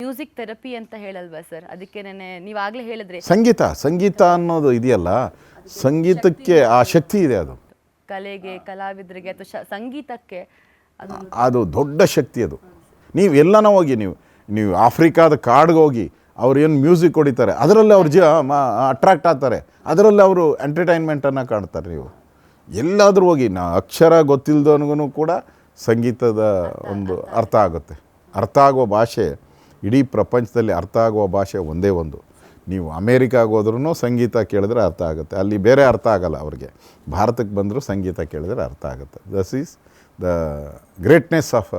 Music therapy ಅಂತ ಹೇಳಲ್ವಾ sir? ಅದಕ್ಕೆ ನೀವಾಗಲೇ ಹೇಳಿದ್ರಿ ಸಂಗೀತ ಅನ್ನೋದು ಇದೆಯಲ್ಲ, ಸಂಗೀತಕ್ಕೆ ಆ ಶಕ್ತಿ ಇದೆ. ಅದು ಕಲೆಗೆ, ಕಲಾವಿದರಿಗೆ ಅಥವಾ ಸಂಗೀತಕ್ಕೆ ಅದು ದೊಡ್ಡ ಶಕ್ತಿ. ಅದು ನೀವು ಎಲ್ಲನ ಹೋಗಿ, ನೀವು ಆಫ್ರಿಕಾದ ಕಾಡ್ಗೆ ಹೋಗಿ ಅವ್ರು ಏನು ಮ್ಯೂಸಿಕ್ ಹೊಡಿತಾರೆ, ಅದರಲ್ಲಿ ಅವ್ರು ಅಟ್ರಾಕ್ಟ್ ಆಗ್ತಾರೆ, ಅದರಲ್ಲಿ ಅವರು ಎಂಟರ್ಟೈನ್ಮೆಂಟನ್ನು ಕಾಣ್ತಾರೆ. ನೀವು ಎಲ್ಲಾದರೂ ಹೋಗಿ, ಅಕ್ಷರ ಗೊತ್ತಿಲ್ಲದವನಿಗೂ ಕೂಡ ಸಂಗೀತದ ಒಂದು ಅರ್ಥ ಆಗುತ್ತೆ. ಅರ್ಥ ಆಗುವ ಭಾಷೆ, ಇಡೀ ಪ್ರಪಂಚದಲ್ಲಿ ಅರ್ಥ ಆಗುವ ಭಾಷೆ ಒಂದೇ ಒಂದು. ನೀವು ಅಮೇರಿಕಾಗೆ ಹೋದ್ರೂ ಸಂಗೀತ ಕೇಳಿದ್ರೆ ಅರ್ಥ ಆಗುತ್ತೆ, ಅಲ್ಲಿ ಬೇರೆ ಅರ್ಥ ಆಗಲ್ಲ ಅವ್ರಿಗೆ. ಭಾರತಕ್ಕೆ ಬಂದರೂ ಸಂಗೀತ ಕೇಳಿದ್ರೆ ಅರ್ಥ ಆಗುತ್ತೆ. This is the greatness of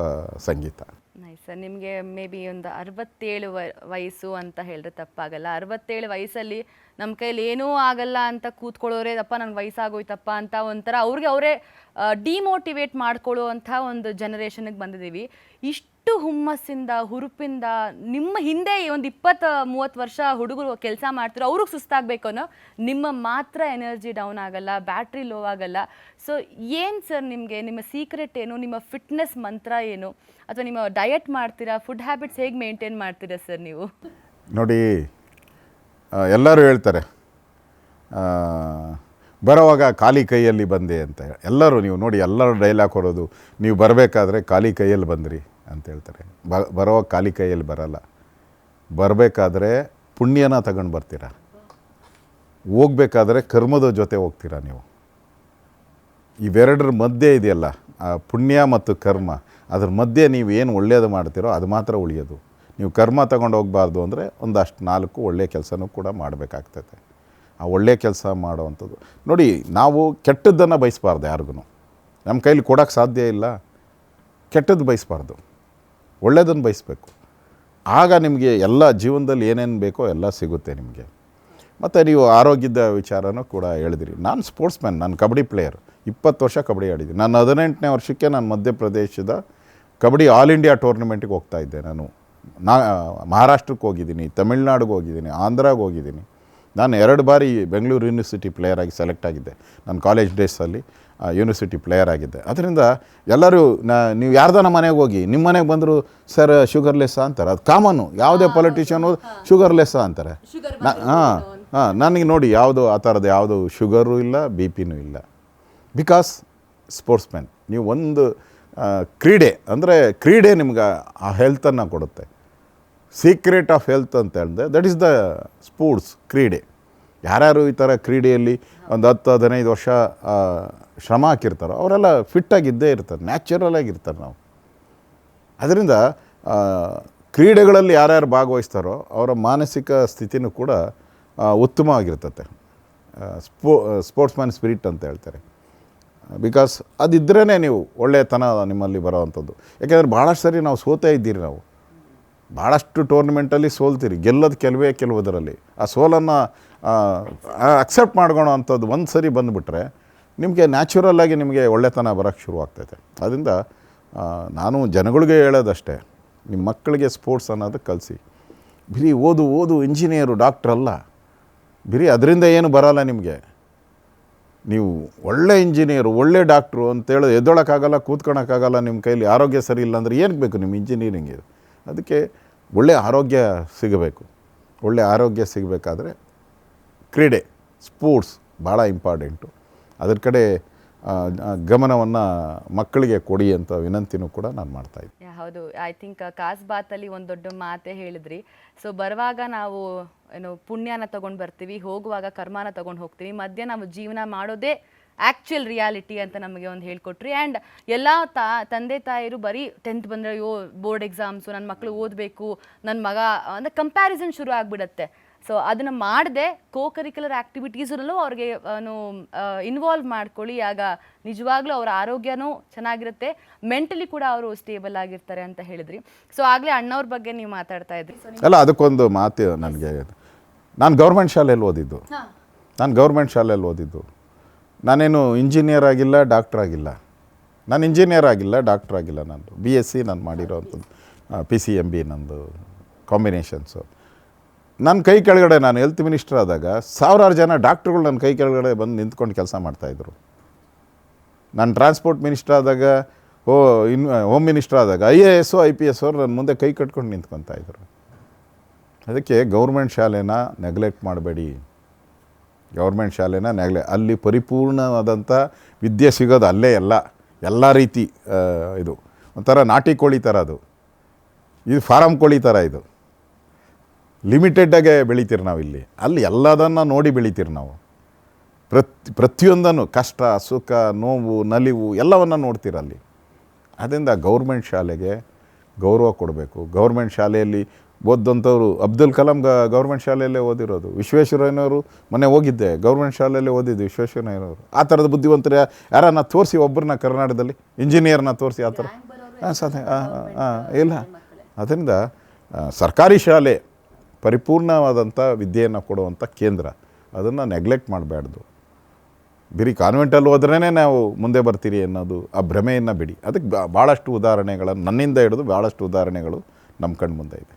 ಸಂಗೀತ. Nice sir. ನಿಮಗೆ ಮೇ ಬಿ ಒಂದು 67 ವಯಸ್ಸು ಅಂತ ಹೇಳಿದ್ರೆ ತಪ್ಪಾಗಲ್ಲ. 67 ವಯಸ್ಸಲ್ಲಿ ನಮ್ಮ ಕೈಯಲ್ಲಿ ಏನೂ ಆಗಲ್ಲ ಅಂತ ಕೂತ್ಕೊಳ್ಳೋರೇ ತಪ್ಪ, ನಂಗೆ ವಯಸ್ಸಾಗೋಯ್ತಪ್ಪ ಅಂತ ಒಂಥರ ಅವ್ರಿಗೆ ಅವರೇ ಡಿಮೋಟಿವೇಟ್ ಮಾಡ್ಕೊಳ್ಳುವಂಥ ಒಂದು ಜನರೇಷನ್ಗೆ ಬಂದಿದ್ದೀವಿ. ಇಷ್ಟು ಹುಮ್ಮಸ್ಸಿಂದ, ಹುರುಪಿಂದ ನಿಮ್ಮ ಹಿಂದೆ ಒಂದು 20-30 ವರ್ಷ ಹುಡುಗರು ಕೆಲಸ ಮಾಡ್ತಿರೋ ಅವ್ರಿಗೆ ಸುಸ್ತಾಗಬೇಕು ಅನ್ನೋ, ನಿಮ್ಮ ಮಾತ್ರ ಎನರ್ಜಿ ಡೌನ್ ಆಗಲ್ಲ, ಬ್ಯಾಟ್ರಿ ಲೋ ಆಗಲ್ಲ. ಸೊ ಏನು ಸರ್ ನಿಮಗೆ, ನಿಮ್ಮ ಸೀಕ್ರೆಟ್ ಏನು, ನಿಮ್ಮ ಫಿಟ್ನೆಸ್ ಮಂತ್ರ ಏನು, ಅಥವಾ ನಿಮ್ಮ ಡಯಟ್ ಮಾಡ್ತೀರಾ, ಫುಡ್ ಹ್ಯಾಬಿಟ್ಸ್ ಹೇಗೆ ಮೇಂಟೈನ್ ಮಾಡ್ತೀರಾ ಸರ್ ನೀವು? ನೋಡಿ, ಎಲ್ಲರೂ ಹೇಳ್ತಾರೆ ಬರೋವಾಗ ಖಾಲಿ ಕೈಯಲ್ಲಿ ಬಂದೆ ಅಂತ. ಎಲ್ಲರೂ ನೀವು ನೋಡಿ, ಎಲ್ಲರೂ ಡೈಲಾಗ್ ಕೊಡೋದು, ನೀವು ಬರಬೇಕಾದ್ರೆ ಖಾಲಿ ಕೈಯಲ್ಲಿ ಬಂದ್ರಿ ಅಂತ ಹೇಳ್ತಾರೆ. ಬರೋವಾಗ ಖಾಲಿ ಕೈಯಲ್ಲಿ ಬರಲ್ಲ, ಬರಬೇಕಾದ್ರೆ ಪುಣ್ಯನ ತಗೊಂಡು ಬರ್ತೀರ, ಹೋಗ್ಬೇಕಾದ್ರೆ ಕರ್ಮದ ಜೊತೆ ಹೋಗ್ತೀರ. ನೀವು ಇವೆರಡರ ಮಧ್ಯೆ ಇದೆಯಲ್ಲ, ಪುಣ್ಯ ಮತ್ತು ಕರ್ಮ, ಅದ್ರ ಮಧ್ಯೆ ನೀವು ಏನು ಒಳ್ಳೆಯದು ಮಾಡ್ತೀರೋ ಅದು ಮಾತ್ರ ಉಳಿಯೋದು. ನೀವು ಕರ್ಮ ತಗೊಂಡು ಹೋಗಬಾರ್ದು ಅಂದರೆ ಒಂದಷ್ಟು 4 ಒಳ್ಳೆಯ ಕೆಲಸನೂ ಕೂಡ ಮಾಡಬೇಕಾಗ್ತೈತೆ. ಆ ಒಳ್ಳೆಯ ಕೆಲಸ ಮಾಡೋವಂಥದ್ದು ನೋಡಿ, ನಾವು ಕೆಟ್ಟದ್ದನ್ನು ಬಯಸಬಾರ್ದು ಯಾರಿಗೂ. ನಮ್ಮ ಕೈಲಿ ಕೊಡೋಕ್ಕೆ ಸಾಧ್ಯ ಇಲ್ಲ, ಕೆಟ್ಟದ್ದು ಬಯಸಬಾರ್ದು, ಒಳ್ಳೆಯದನ್ನು ಬಯಸಬೇಕು. ಆಗ ನಿಮಗೆ ಎಲ್ಲ ಜೀವನದಲ್ಲಿ ಏನೇನು ಬೇಕೋ ಎಲ್ಲ ಸಿಗುತ್ತೆ ನಿಮಗೆ. ಮತ್ತು ನೀವು ಆರೋಗ್ಯದ ವಿಚಾರನೂ ಕೂಡ ಹೇಳಿದಿರಿ. ನಾನು ಸ್ಪೋರ್ಟ್ಸ್ ಮ್ಯಾನ್, ನಾನು ಕಬಡ್ಡಿ ಪ್ಲೇಯರ್, 20 ವರ್ಷ ಕಬಡ್ಡಿ ಆಡಿದ್ದೀನಿ. ನಾನು 18ನೇ ವರ್ಷಕ್ಕೆ ನಾನು ಮಧ್ಯಪ್ರದೇಶದ ಕಬಡ್ಡಿ ಆಲ್ ಇಂಡಿಯಾ ಟೂರ್ನಮೆಂಟಿಗೆ ಹೋಗ್ತಾಯಿದ್ದೆ. ನಾನು ಮಹಾರಾಷ್ಟ್ರಕ್ಕೆ ಹೋಗಿದ್ದೀನಿ, ತಮಿಳ್ನಾಡಿಗೆ ಹೋಗಿದ್ದೀನಿ, ಆಂಧ್ರಾಗೆ ಹೋಗಿದ್ದೀನಿ. ನಾನು 2 ಬಾರಿ ಬೆಂಗಳೂರು ಯೂನಿವರ್ಸಿಟಿ ಪ್ಲೇಯರಾಗಿ ಸೆಲೆಕ್ಟ್ ಆಗಿದ್ದೆ. ನಾನು ಕಾಲೇಜ್ ಡೇಸಲ್ಲಿ ಯೂನಿವರ್ಸಿಟಿ ಪ್ಲೇಯರ್ ಆಗಿದ್ದೆ. ಅದರಿಂದ ಎಲ್ಲರೂ ನೀವು ಯಾರ್ದಾನ ಮನೆಗೆ ಹೋಗಿ, ನಿಮ್ಮ ಮನೆಗೆ ಬಂದರು ಸರ್ ಶುಗರ್ಲೆಸ್ ಅಂತಾರೆ, ಅದು ಕಾಮನ್ನು. ಯಾವುದೇ ಪೊಲಿಟಿಷಿಯನು ಶುಗರ್ಲೆಸ್ ಅಂತಾರೆ. ನನಗೆ ನೋಡಿ ಯಾವುದು ಆ ಥರದ್ದು ಯಾವುದು ಶುಗರು ಇಲ್ಲ, ಬಿ ಪಿನೂ ಇಲ್ಲ. Because sports man. ನೀವು ಒಂದು ಕ್ರೀಡೆ ಅಂದರೆ ಕ್ರೀಡೆ ನಿಮ್ಗೆ ಆ ಹೆಲ್ತನ್ನು ಕೊಡುತ್ತೆ. ಸೀಕ್ರೆಟ್ ಆಫ್ ಹೆಲ್ತ್ ಅಂತ ಹೇಳಿದೆ, ದಟ್ ಈಸ್ ದ ಸ್ಪೋರ್ಟ್ಸ್, ಕ್ರೀಡೆ. ಯಾರ್ಯಾರು ಈ ಥರ ಕ್ರೀಡೆಯಲ್ಲಿ ಒಂದು 10-15 ವರ್ಷ ಶ್ರಮ ಹಾಕಿರ್ತಾರೋ ಅವರೆಲ್ಲ ಫಿಟ್ಟಾಗಿದ್ದೇ ಇರ್ತಾರೆ, ನ್ಯಾಚುರಲ್ ಆಗಿರ್ತಾರೆ. ನಾವು ಅದರಿಂದ ಕ್ರೀಡೆಗಳಲ್ಲಿ ಯಾರ್ಯಾರು ಭಾಗವಹಿಸ್ತಾರೋ ಅವರ ಮಾನಸಿಕ ಸ್ಥಿತಿನೂ ಕೂಡ ಉತ್ತಮವಾಗಿರ್ತದೆ. ಸ್ಪೋರ್ಟ್ಸ್ ಮ್ಯಾನ್ ಸ್ಪಿರಿಟ್ ಅಂತ ಹೇಳ್ತಾರೆ. ಬಿಕಾಸ್ ಅದಿದ್ರೇ ನೀವು ಒಳ್ಳೆಯತನ ನಿಮ್ಮಲ್ಲಿ ಬರೋವಂಥದ್ದು. ಯಾಕೆಂದರೆ ಭಾಳಷ್ಟು ಸರಿ ನಾವು ಸೋತೇ ಇದ್ದೀರಿ. ನಾವು ಭಾಳಷ್ಟು ಟೂರ್ನಮೆಂಟಲ್ಲಿ ಸೋಲ್ತೀರಿ, ಗೆಲ್ಲೋದು ಕೆಲವುದರಲ್ಲಿ. ಆ ಸೋಲನ್ನು ಅಕ್ಸೆಪ್ಟ್ ಮಾಡ್ಕೊಳೋ ಅಂಥದ್ದು ಒಂದು ಸರಿ ಬಂದುಬಿಟ್ರೆ ನಿಮಗೆ ನ್ಯಾಚುರಲ್ಲಾಗಿ ನಿಮಗೆ ಒಳ್ಳೆತನ ಬರೋಕ್ಕೆ ಶುರುವಾಗ್ತೈತೆ. ಅದರಿಂದ ನಾನು ಜನಗಳಿಗೆ ಹೇಳೋದಷ್ಟೇ, ನಿಮ್ಮ ಮಕ್ಕಳಿಗೆ ಸ್ಪೋರ್ಟ್ಸ್ ಅನ್ನೋದು ಕಲಿಸಿ. ಬರೀ ಓದು ಇಂಜಿನಿಯರು ಡಾಕ್ಟ್ರ್ ಅಲ್ಲ, ಬರೀ ಅದರಿಂದ ಏನು ಬರೋಲ್ಲ ನಿಮಗೆ. ನೀವು ಒಳ್ಳೆ ಇಂಜಿನಿಯರು, ಒಳ್ಳೆ ಡಾಕ್ಟ್ರು ಅಂತೇಳಿ ಎದ್ದೊಳಕ್ಕಾಗಲ್ಲ, ಕೂತ್ಕೊಳಕ್ಕಾಗಲ್ಲ, ನಿಮ್ಮ ಕೈಲಿ ಆರೋಗ್ಯ ಸರಿ ಇಲ್ಲ ಅಂದರೆ ಏನಕ್ಕೆ ಬೇಕು ನಿಮ್ಮ ಇಂಜಿನಿಯರಿಂಗ್? ಅದಕ್ಕೆ ಒಳ್ಳೆಯ ಆರೋಗ್ಯ ಸಿಗಬೇಕು. ಒಳ್ಳೆಯ ಆರೋಗ್ಯ ಸಿಗಬೇಕಾದ್ರೆ ಕ್ರೀಡೆ, ಸ್ಪೋರ್ಟ್ಸ್ ಭಾಳ ಇಂಪಾರ್ಟೆಂಟು. ಅದರ ಕಡೆ ಗಮನವನ್ನು ಮಕ್ಕಳಿಗೆ ಕೊಡಿ ಅಂತ ವಿನಂತಿನೂ ಕೂಡ ನಾನು ಮಾಡ್ತಾಯಿದ್ದೆ. ಹೌದು, ಐ ಥಿಂಕ್ ಕಾಸ್ ಬಾತಲ್ಲಿ ಒಂದು ದೊಡ್ಡ ಮಾತೇ ಹೇಳಿದ್ರಿ. ಸೊ ಬರುವಾಗ ನಾವು ಪುಣ್ಯನ ತೊಗೊಂಡು ಬರ್ತೀವಿ, ಹೋಗುವಾಗ ಕರ್ಮನ ತೊಗೊಂಡು ಹೋಗ್ತೀವಿ. ಮಧ್ಯೆ ನಾವು ಜೀವನ ಮಾಡೋದೇ ಆ್ಯಕ್ಚುಯಲ್ ರಿಯಾಲಿಟಿ ಅಂತ ನಮಗೆ ಒಂದು ಹೇಳ್ಕೊಟ್ರಿ. ಆ್ಯಂಡ್ ಎಲ್ಲ ತಂದೆ ತಾಯಿರು ಬರೀ 10th ಬಂದರೆ ಬೋರ್ಡ್ ಎಕ್ಸಾಮ್ಸು, ನನ್ನ ಮಕ್ಕಳು ಓದಬೇಕು, ನನ್ನ ಮಗ ಅಂದರೆ ಕಂಪ್ಯಾರಿಸನ್ ಶುರು ಆಗಿಬಿಡತ್ತೆ. ಸೊ ಅದನ್ನು ಮಾಡದೆ ಕರಿಕ್ಯುಲರ್ ಆ್ಯಕ್ಟಿವಿಟೀಸಲ್ಲೂ ಅವ್ರಿಗೆ ಇನ್ವಾಲ್ವ್ ಮಾಡ್ಕೊಳ್ಳಿ. ಆಗ ನಿಜವಾಗ್ಲೂ ಅವರ ಆರೋಗ್ಯನೂ ಚೆನ್ನಾಗಿರುತ್ತೆ, ಮೆಂಟಲಿ ಕೂಡ ಅವರು ಸ್ಟೇಬಲ್ ಆಗಿರ್ತಾರೆ ಅಂತ ಹೇಳಿದ್ರಿ. ಸೊ ಆಗಲೇ ಅಣ್ಣವ್ರ ಬಗ್ಗೆ ನೀವು ಮಾತಾಡ್ತಾ ಇದ್ರಿ. ಅಲ್ಲ, ಅದಕ್ಕೊಂದು ಮಾತು ನನಗೆ, ನಾನು ಗೌರ್ಮೆಂಟ್ ಶಾಲೆಯಲ್ಲಿ ಓದಿದ್ದು. ನಾನೇನು ಇಂಜಿನಿಯರ್ ಆಗಿಲ್ಲ, ಡಾಕ್ಟ್ರ್ ಆಗಿಲ್ಲ. ನಾನು ಇಂಜಿನಿಯರ್ ಆಗಿಲ್ಲ, ಡಾಕ್ಟ್ರ್ ಆಗಿಲ್ಲ. ನಂದು BSc ನಾನು ಮಾಡಿರೋವಂಥದ್ದು, PCMB ನಂದು ಕಾಂಬಿನೇಷನ್ಸು. ನನ್ನ ಕೈ ಕೆಳಗಡೆ ನಾನು ಹೆಲ್ತ್ ಮಿನಿಸ್ಟರ್ ಆದಾಗ 1000 ಜನ ಡಾಕ್ಟ್ರುಗಳು ನನ್ನ ಕೈ ಕೆಳಗಡೆ ಬಂದು ನಿಂತ್ಕೊಂಡು ಕೆಲಸ ಮಾಡ್ತಾಯಿದ್ರು. ನಾನು ಟ್ರಾನ್ಸ್ಪೋರ್ಟ್ ಮಿನಿಸ್ಟರ್ ಆದಾಗ, ಹೋಮ್ ಮಿನಿಸ್ಟರ್ ಆದಾಗ IAS IPS ಅವರು ನನ್ನ ಮುಂದೆ ಕೈ ಕಟ್ಕೊಂಡು ನಿಂತ್ಕೊತಾಯಿದ್ರು. ಅದಕ್ಕೆ ಗೌರ್ಮೆಂಟ್ ಶಾಲೆನ ನೆಗ್ಲೆಕ್ಟ್ ಮಾಡಬೇಡಿ. ಗೌರ್ಮೆಂಟ್ ಶಾಲೆನ ಅಲ್ಲಿ ಪರಿಪೂರ್ಣವಾದಂಥ ವಿದ್ಯೆ ಸಿಗೋದು ಅಲ್ಲೇ ಎಲ್ಲ ರೀತಿ ಇದು ಒಂಥರ ನಾಟಿ ಕೋಳಿ ಥರ ಅದು, ಇದು ಫಾರಮ್ ಕೋಳಿ ಥರ ಇದು. ಲಿಮಿಟೆಡ್ಡಾಗೆ ಬೆಳಿತೀರಿ ನಾವು ಇಲ್ಲಿ, ಅಲ್ಲಿ ಎಲ್ಲದನ್ನು ನೋಡಿ ಬೆಳಿತೀರಿ ನಾವು. ಪ್ರತಿಯೊಂದನ್ನು ಕಷ್ಟ ಸುಖ ನೋವು ನಲಿವು ಎಲ್ಲವನ್ನು ನೋಡ್ತೀರಲ್ಲಿ. ಅದರಿಂದ ಗೌರ್ಮೆಂಟ್ ಶಾಲೆಗೆ ಗೌರವ ಕೊಡಬೇಕು. ಗೌರ್ಮೆಂಟ್ ಶಾಲೆಯಲ್ಲಿ ಓದಂಥವ್ರು ಅಬ್ದುಲ್ ಕಲಾಂ ಗೌರ್ಮೆಂಟ್ ಶಾಲೆಯಲ್ಲೇ ಓದಿರೋದು. ವಿಶ್ವೇಶ್ವರಯ್ಯನವರು ಮೊನ್ನೆ ಹೋಗಿದ್ದೆ, ಗೌರ್ಮೆಂಟ್ ಶಾಲೆಯಲ್ಲೇ ಓದಿದ್ದು ವಿಶ್ವೇಶ್ವರಯ್ಯನವರು. ಆ ಥರದ ಬುದ್ಧಿವಂತರು ಯಾರನ್ನ ತೋರಿಸಿ, ಒಬ್ಬರನ್ನ ಕರ್ನಾಟಕದಲ್ಲಿ ಇಂಜಿನಿಯರ್ನ ತೋರಿಸಿ ಆ ಥರ ಇಲ್ಲ. ಅದರಿಂದ ಸರ್ಕಾರಿ ಶಾಲೆ ಪರಿಪೂರ್ಣವಾದಂಥ ವಿದ್ಯೆಯನ್ನು ಕೊಡುವಂಥ ಕೇಂದ್ರ, ಅದನ್ನು ನೆಗ್ಲೆಕ್ಟ್ ಮಾಡಬಾರ್ದು. ಬರೀ ಕಾನ್ವೆಂಟಲ್ಲಿ ಹೋದ್ರೇ ನಾವು ಮುಂದೆ ಬರ್ತೀರಿ ಅನ್ನೋದು ಆ ಭ್ರಮೆಯನ್ನು ಬಿಡಿ. ಅದಕ್ಕೆ ಭಾಳಷ್ಟು ಉದಾಹರಣೆಗಳನ್ನು ನನ್ನಿಂದ ಹಿಡಿದು ಭಾಳಷ್ಟು ಉದಾಹರಣೆಗಳು ನಮ್ಮ ಕಣ್ಣು ಮುಂದೆ ಇದೆ.